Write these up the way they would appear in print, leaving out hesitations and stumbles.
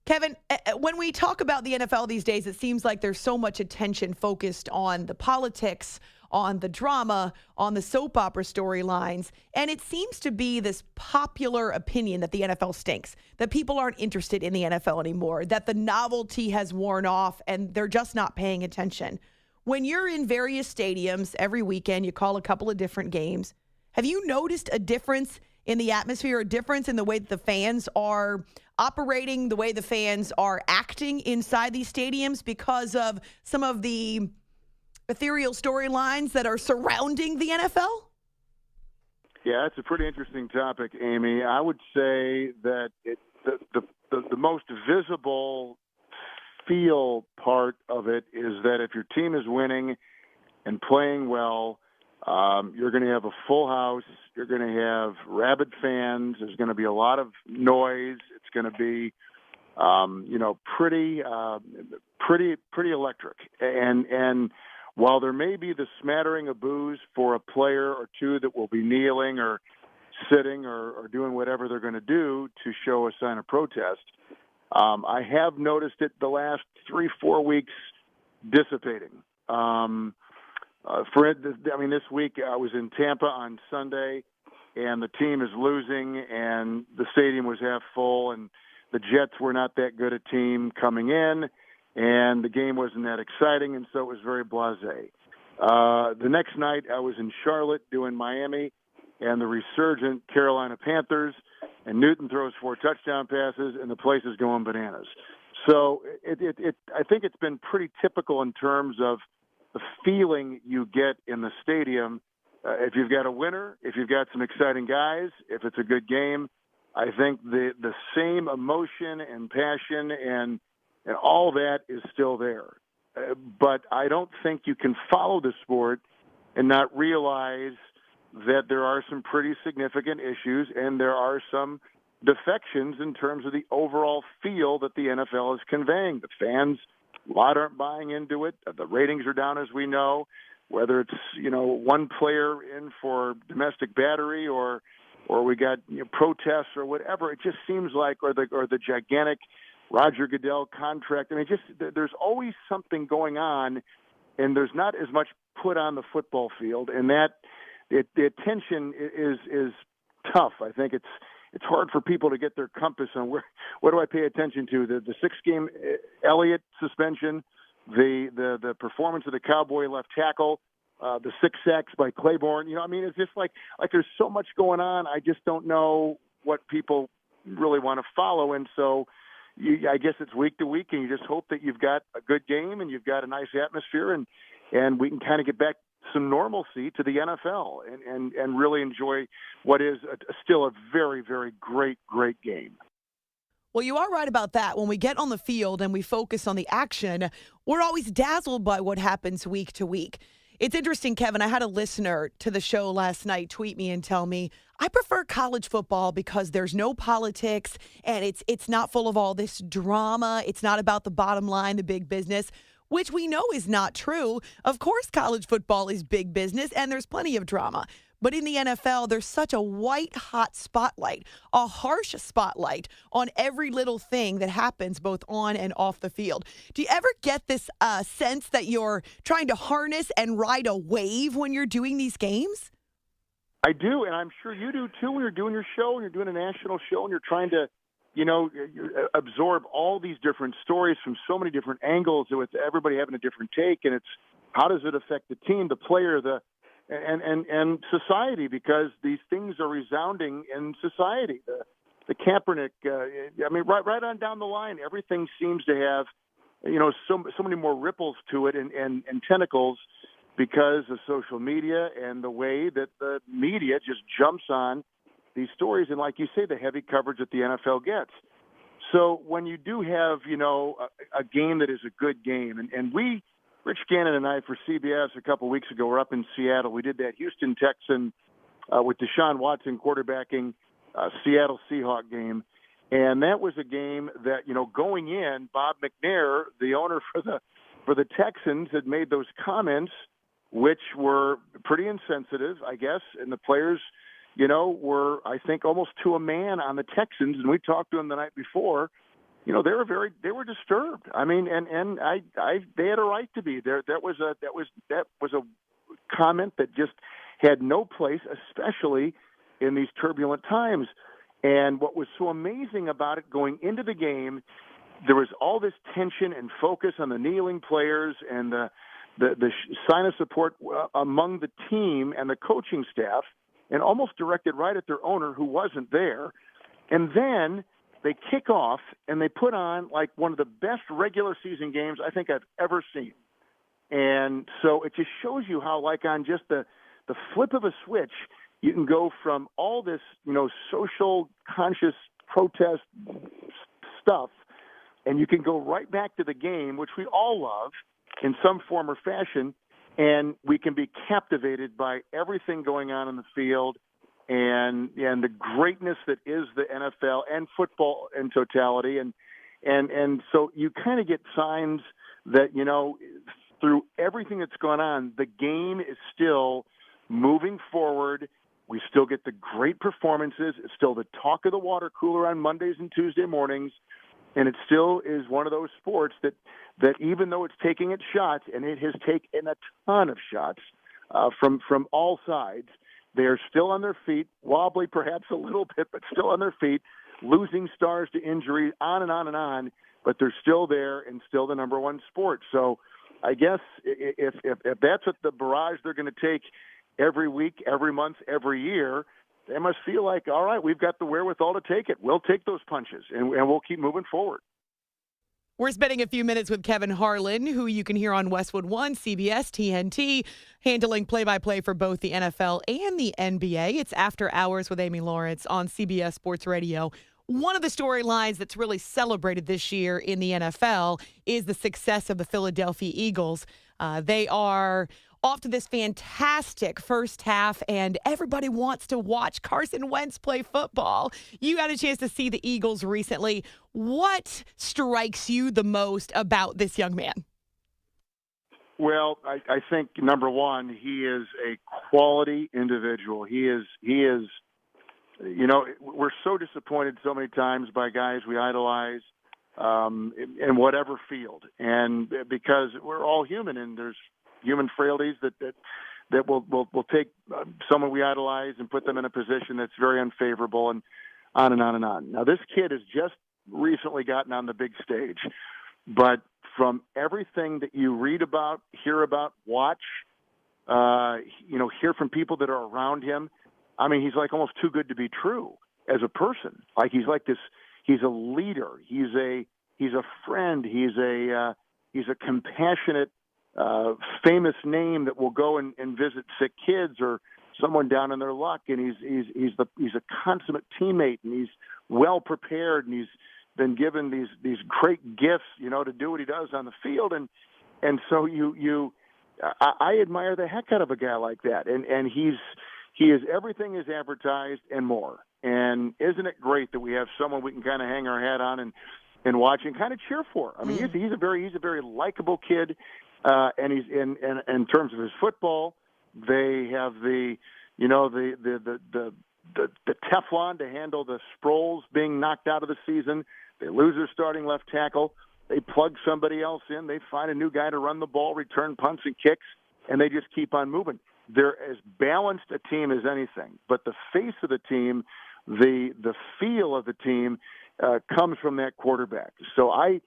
Kevin, when we talk about the NFL these days, it seems like there's so much attention focused on the politics, on the drama, on the soap opera storylines. And it seems to be this popular opinion that the NFL stinks, that people aren't interested in the NFL anymore, that the novelty has worn off and they're just not paying attention. When you're in various stadiums every weekend, you call a couple of different games. Have you noticed a difference in the atmosphere, a difference in the way that the fans are operating, the way the fans are acting inside these stadiums because of some of the ethereal storylines that are surrounding the NFL? Yeah, that's a pretty interesting topic, Amy. I would say that the most visible feel part of it is that if your team is winning and playing well, you're going to have a full house. You're going to have rabid fans. There's going to be a lot of noise. It's going to be, pretty electric. And while there may be the smattering of boos for a player or two that will be kneeling or sitting or doing whatever they're going to do to show a sign of protest, I have noticed it the last 3-4 weeks dissipating. This week I was in Tampa on Sunday, and the team is losing, and the stadium was half full, and the Jets were not that good a team coming in, and the game wasn't that exciting, and so it was very blasé. The next night I was in Charlotte doing Miami and the resurgent Carolina Panthers, and Newton throws 4 touchdown passes, and the place is going bananas. So I think it's been pretty typical in terms of the feeling you get in the stadium. If you've got a winner, if you've got some exciting guys, if it's a good game, I think the same emotion and passion and all that is still there. But I don't think you can follow the sport and not realize that there are some pretty significant issues and there are some defections in terms of the overall feel that the NFL is conveying. The fans, a lot aren't buying into it. The ratings are down, as we know, whether it's, one player in for domestic battery or we got protests or whatever. It just seems like, or the gigantic Roger Goodell contract. There's always something going on, and there's not as much put on the football field, and that the attention is tough. I think it's hard for people to get their compass on what do I pay attention to? The 6-game Elliott suspension, the performance of the Cowboy left tackle, the 6 sacks by Claiborne. It's just like there's so much going on. I just don't know what people really want to follow, and so I guess it's week to week, and you just hope that you've got a good game and you've got a nice atmosphere, and we can kind of get back some normalcy to the NFL and really enjoy what is still a very, very great game. Well, you are right about that. When we get on the field and we focus on the action, we're always dazzled by what happens week to week. It's interesting, Kevin. I had a listener to the show last night tweet me and tell me, I prefer college football because there's no politics and it's not full of all this drama. It's not about the bottom line, the big business, which we know is not true. Of course, college football is big business and there's plenty of drama. But in the NFL, there's such a white-hot spotlight, a harsh spotlight on every little thing that happens both on and off the field. Do you ever get this sense that you're trying to harness and ride a wave when you're doing these games? I do, and I'm sure you do, too, when you're doing your show and you're doing a national show and you're trying to, absorb all these different stories from so many different angles with everybody having a different take, and it's how does it affect the team, the player, and society, because these things are resounding in society. The Kaepernick, right on down the line, everything seems to have, so many more ripples to it and tentacles because of social media and the way that the media just jumps on these stories. And like you say, the heavy coverage that the NFL gets. So when you do have, a game that is a good game, and Rich Gannon and I for CBS a couple weeks ago were up in Seattle. We did that Houston Texan with Deshaun Watson quarterbacking Seattle Seahawk game. And that was a game that, going in, Bob McNair, the owner for the Texans, had made those comments, which were pretty insensitive, I guess. And the players, were, I think, almost to a man on the Texans. And we talked to them the night before. they were disturbed. I mean, and they had a right to be there. That was a comment that just had no place, especially in these turbulent times. And what was so amazing about it going into the game, there was all this tension and focus on the kneeling players and the sign of support among the team and the coaching staff, and almost directed right at their owner who wasn't there. And then they kick off and they put on like one of the best regular season games I think I've ever seen. And so it just shows you how, like, on just the flip of a switch, you can go from all this, social conscious protest stuff, and you can go right back to the game, which we all love in some form or fashion, and we can be captivated by everything going on in the field and the greatness that is the NFL and football in totality. And so you kind of get signs that, through everything that's gone on, the game is still moving forward. We still get the great performances. It's still the talk of the water cooler on Mondays and Tuesday mornings. And it still is one of those sports that even though it's taking its shots, and it has taken a ton of shots from all sides, they are still on their feet, wobbly perhaps a little bit, but still on their feet, losing stars to injury, on and on and on, but they're still there and still the number one sport. So I guess if that's what the barrage they're going to take every week, every month, every year, they must feel like, all right, we've got the wherewithal to take it. We'll take those punches, and we'll keep moving forward. We're spending a few minutes with Kevin Harlan, who you can hear on Westwood One, CBS, TNT, handling play-by-play for both the NFL and the NBA. It's After Hours with Amy Lawrence on CBS Sports Radio. One of the storylines that's really celebrated this year in the NFL is the success of the Philadelphia Eagles. They are off to this fantastic first half, and everybody wants to watch Carson Wentz play football. You had a chance to see the Eagles recently. What strikes you the most about this young man? Well, I think, number one, he is a quality individual. He is, we're so disappointed so many times by guys we idolize in whatever field. And because we're all human, and there's human frailties that will take someone we idolize and put them in a position that's very unfavorable, and on and on and on. Now, this kid has just recently gotten on the big stage, but from everything that you read about, hear about, watch, hear from people that are around him, I mean, he's like almost too good to be true as a person. Like, he's like this. He's a leader. He's a friend. He's a compassionate, famous name that will go and visit sick kids or someone down in their luck. And he's a consummate teammate, and he's well prepared, and he's been given these great gifts, to do what he does on the field. And so I admire the heck out of a guy like that. And he is everything is advertised and more. And isn't it great that we have someone we can kind of hang our hat on and watch and kind of cheer for? I mean, he's a very likable kid. And he's in terms of his football, they have the Teflon to handle the Sproles being knocked out of the season. They lose their starting left tackle. They plug somebody else in. They find a new guy to run the ball, return punts and kicks, and they just keep on moving. They're as balanced a team as anything. But the face of the team, the feel of the team comes from that quarterback. So I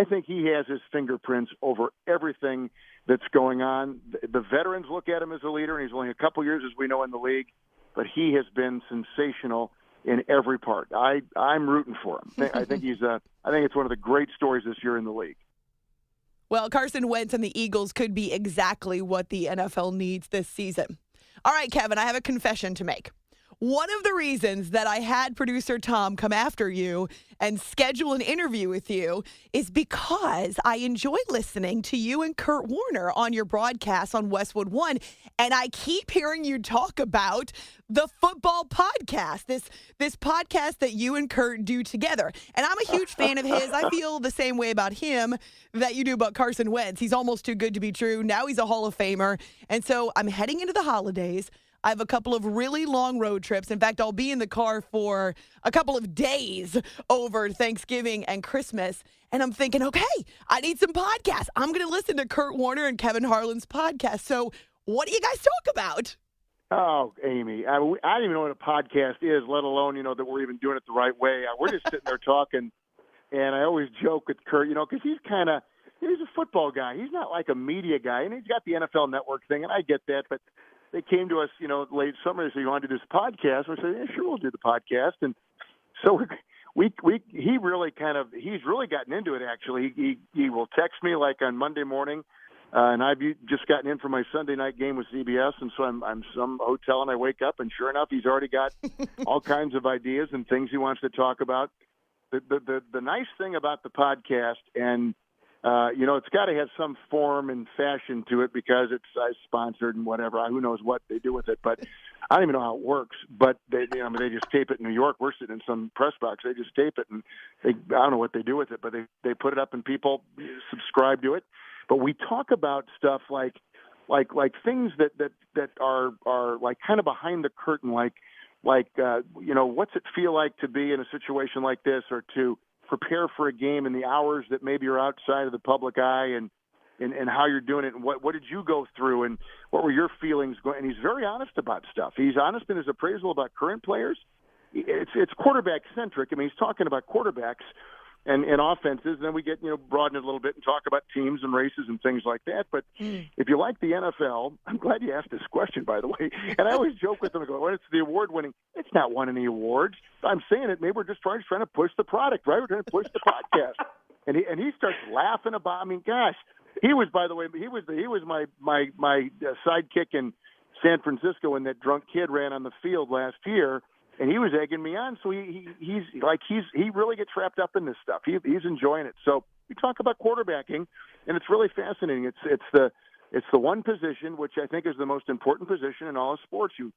think he has his fingerprints over everything that's going on. The veterans look at him as a leader, and he's only a couple years, as we know, in the league, but he has been sensational in every part. I'm rooting for him. I think it's one of the great stories this year in the league. Well, Carson Wentz and the Eagles could be exactly what the NFL needs this season. All right, Kevin, I have a confession to make. One of the reasons that I had producer Tom come after you and schedule an interview with you is because I enjoy listening to you and Kurt Warner on your broadcast on Westwood One, and I keep hearing you talk about the football podcast, this podcast that you and Kurt do together. And I'm a huge fan of his. I feel the same way about him that you do about Carson Wentz. He's almost too good to be true. Now he's a Hall of Famer. And so I'm heading into the holidays. I have a couple of really long road trips. In fact, I'll be in the car for a couple of days over Thanksgiving and Christmas. And I'm thinking, okay, I need some podcasts. I'm going to listen to Kurt Warner and Kevin Harlan's podcast. So what do you guys talk about? Oh, Amy, I don't even know what a podcast is, let alone, that we're even doing it the right way. We're just sitting there talking, and I always joke with Kurt, because he's he's a football guy. He's not like a media guy, and he's got the NFL Network thing, and I get that, but they came to us, late summer and said, you want to do this podcast? And we said, yeah, sure, we'll do the podcast. And so he's really gotten into it, actually. He will text me like on Monday morning, and I've just gotten in for my Sunday night game with CBS, and so I'm some hotel, and I wake up, and sure enough, he's already got all kinds of ideas and things he wants to talk about. The nice thing about the podcast, and it's got to have some form and fashion to it because it's sponsored and whatever. Who knows what they do with it, but I don't even know how it works. But they just tape it in New York. We're sitting in some press box. They just tape it, and I don't know what they do with it, but they put it up and people subscribe to it. But we talk about stuff like things that are like kind of behind the curtain, like what's it feel like to be in a situation like this, or to prepare for a game in the hours that maybe are outside of the public eye, and how you're doing it, and what did you go through, and what were your feelings going. And he's very honest about stuff. He's honest in his appraisal about current players. It's quarterback centric. I mean, he's talking about quarterbacks and offenses, and then we get broaden it a little bit and talk about teams and races and things like that. But if you like the NFL, I'm glad you asked this question, by the way. And I always joke with them, I go, well, it's the award winning. It's not won any awards. I'm saying it. Maybe we're just trying to push the product, right? We're trying to push the podcast. And he starts laughing about. I mean, gosh, he was, by the way, he was my sidekick in San Francisco when that drunk kid ran on the field last year. And he was egging me on, so he really gets wrapped up in this stuff. He's enjoying it. So we talk about quarterbacking, and it's really fascinating. It's the one position which I think is the most important position in all of sports. You've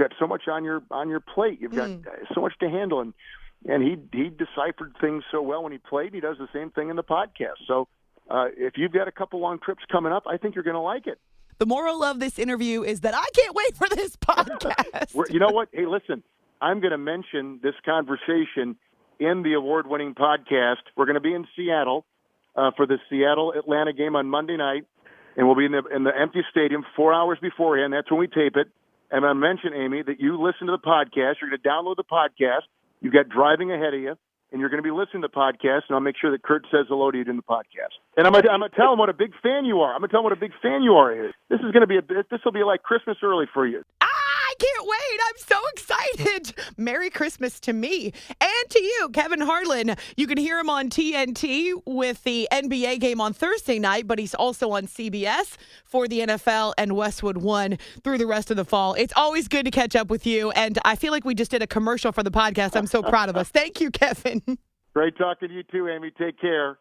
got so much on your plate. You've got so much to handle, and he deciphered things so well when he played. He does the same thing in the podcast. So if you've got a couple long trips coming up, I think you're going to like it. The moral of this interview is that I can't wait for this podcast. You know what? Hey, listen. I'm going to mention this conversation in the award-winning podcast. We're going to be in Seattle for the Seattle-Atlanta game on Monday night, and we'll be in the empty stadium 4 hours beforehand. That's when we tape it. And I mentioned, Amy, that you listen to the podcast. You're going to download the podcast. You've got driving ahead of you, and you're going to be listening to the podcast, and I'll make sure that Kurt says hello to you in the podcast. And I'm going to tell him what a big fan you are. I'm going to tell him what a big fan you are here. This will be like Christmas early for you. I can't wait. I'm so excited. Merry Christmas to me and to you, Kevin Harlan. You can hear him on TNT with the NBA game on Thursday night, but he's also on CBS for the NFL and Westwood One through the rest of the fall. It's always good to catch up with you, and I feel like we just did a commercial for the podcast. I'm so proud of us. Thank you, Kevin. Great talking to you too, Amy. Take care.